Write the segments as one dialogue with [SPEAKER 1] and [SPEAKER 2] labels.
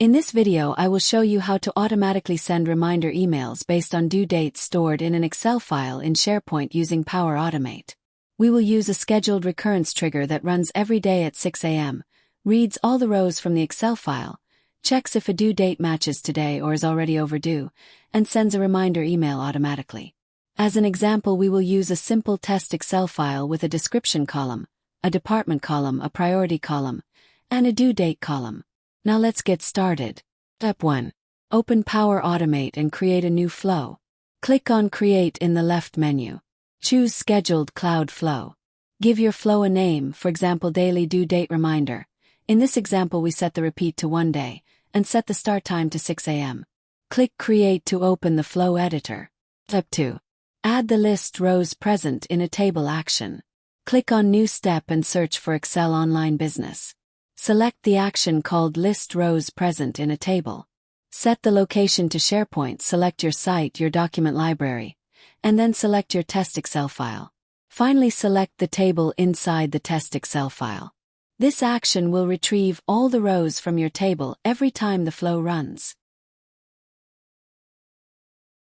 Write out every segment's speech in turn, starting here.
[SPEAKER 1] In this video I will show you how to automatically send reminder emails based on due dates stored in an Excel file in SharePoint using Power Automate. We will use a scheduled recurrence trigger that runs every day at 6 a.m., reads all the rows from the Excel file, checks if a due date matches today or is already overdue, and sends a reminder email automatically. As an example, we will use a simple test Excel file with a description column, a department column, a priority column, and a due date column. Now let's get started. Step 1. Open Power Automate and create a new flow. Click on Create in the left menu. Choose Scheduled Cloud Flow. Give your flow a name, for example Daily Due Date Reminder. In this example we set the repeat to 1 day, and set the start time to 6 a.m. Click Create to open the flow editor. Step 2. Add the list rows present in a table action. Click on New Step and search for Excel Online Business. Select the action called List Rows Present in a Table. Set the location to SharePoint, select your site, your document library, and then select your test Excel file. Finally, select the table inside the test Excel file. This action will retrieve all the rows from your table every time the flow runs.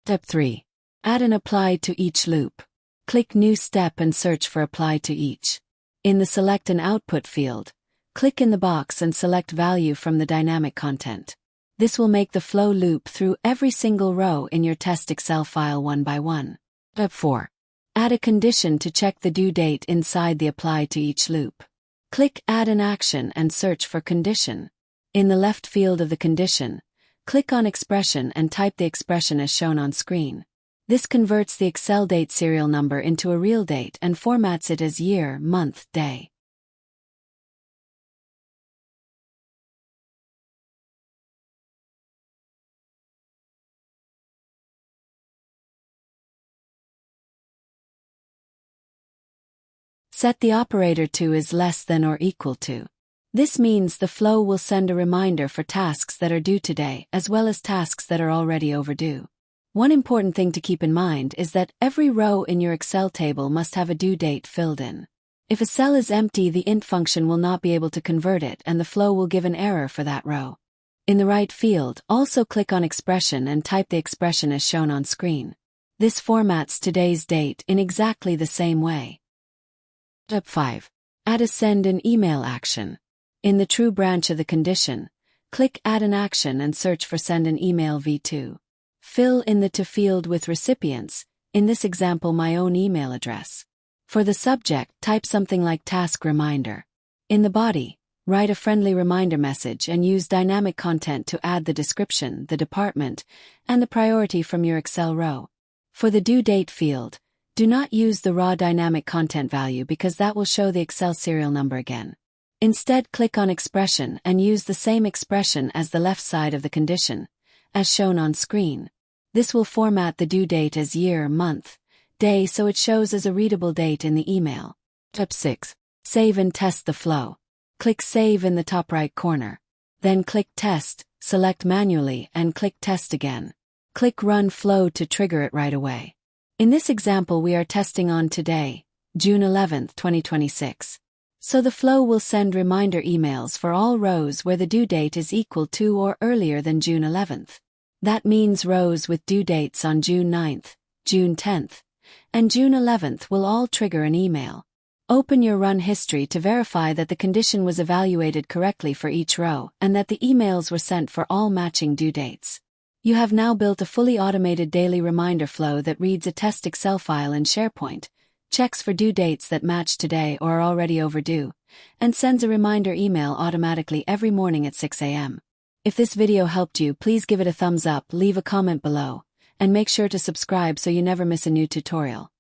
[SPEAKER 1] Step 3. Add an Apply to Each loop. Click New Step and search for Apply to Each. In the Select an Output field, click in the box and select value from the dynamic content. This will make the flow loop through every single row in your test Excel file one by one. Step 4. Add a condition to check the due date inside the Apply to Each loop. Click Add an Action and search for Condition. In the left field of the condition, click on Expression and type the expression as shown on screen. This converts the Excel date serial number into a real date and formats it as year, month, day. Set the operator to is less than or equal to. This means the flow will send a reminder for tasks that are due today as well as tasks that are already overdue. One important thing to keep in mind is that every row in your Excel table must have a due date filled in. If a cell is empty, the int function will not be able to convert it and the flow will give an error for that row. In the right field, also click on Expression and type the expression as shown on screen. This formats today's date in exactly the same way. Step 5. Add a Send an Email action. In the True branch of the condition, click Add an Action and search for Send an Email v2. Fill in the To field with recipients, in this example my own email address. For the subject, type something like Task Reminder. In the body, write a friendly reminder message and use dynamic content to add the description, the department, and the priority from your Excel row. For the Due Date field, do not use the raw dynamic content value because that will show the Excel serial number again. Instead, click on Expression and use the same expression as the left side of the condition, as shown on screen. This will format the due date as year, month, day so it shows as a readable date in the email. Step 6. Save and test the flow. Click Save in the top right corner. Then click Test, select Manually and click Test again. Click Run Flow to trigger it right away. In this example we are testing on today, June 11, 2026. So the flow will send reminder emails for all rows where the due date is equal to or earlier than June 11th. That means rows with due dates on June 9th, June 10th, and June 11th will all trigger an email. Open your run history to verify that the condition was evaluated correctly for each row and that the emails were sent for all matching due dates. You have now built a fully automated daily reminder flow that reads a test Excel file in SharePoint, checks for due dates that match today or are already overdue, and sends a reminder email automatically every morning at 6 a.m. If this video helped you, please give it a thumbs up, leave a comment below, and make sure to subscribe so you never miss a new tutorial.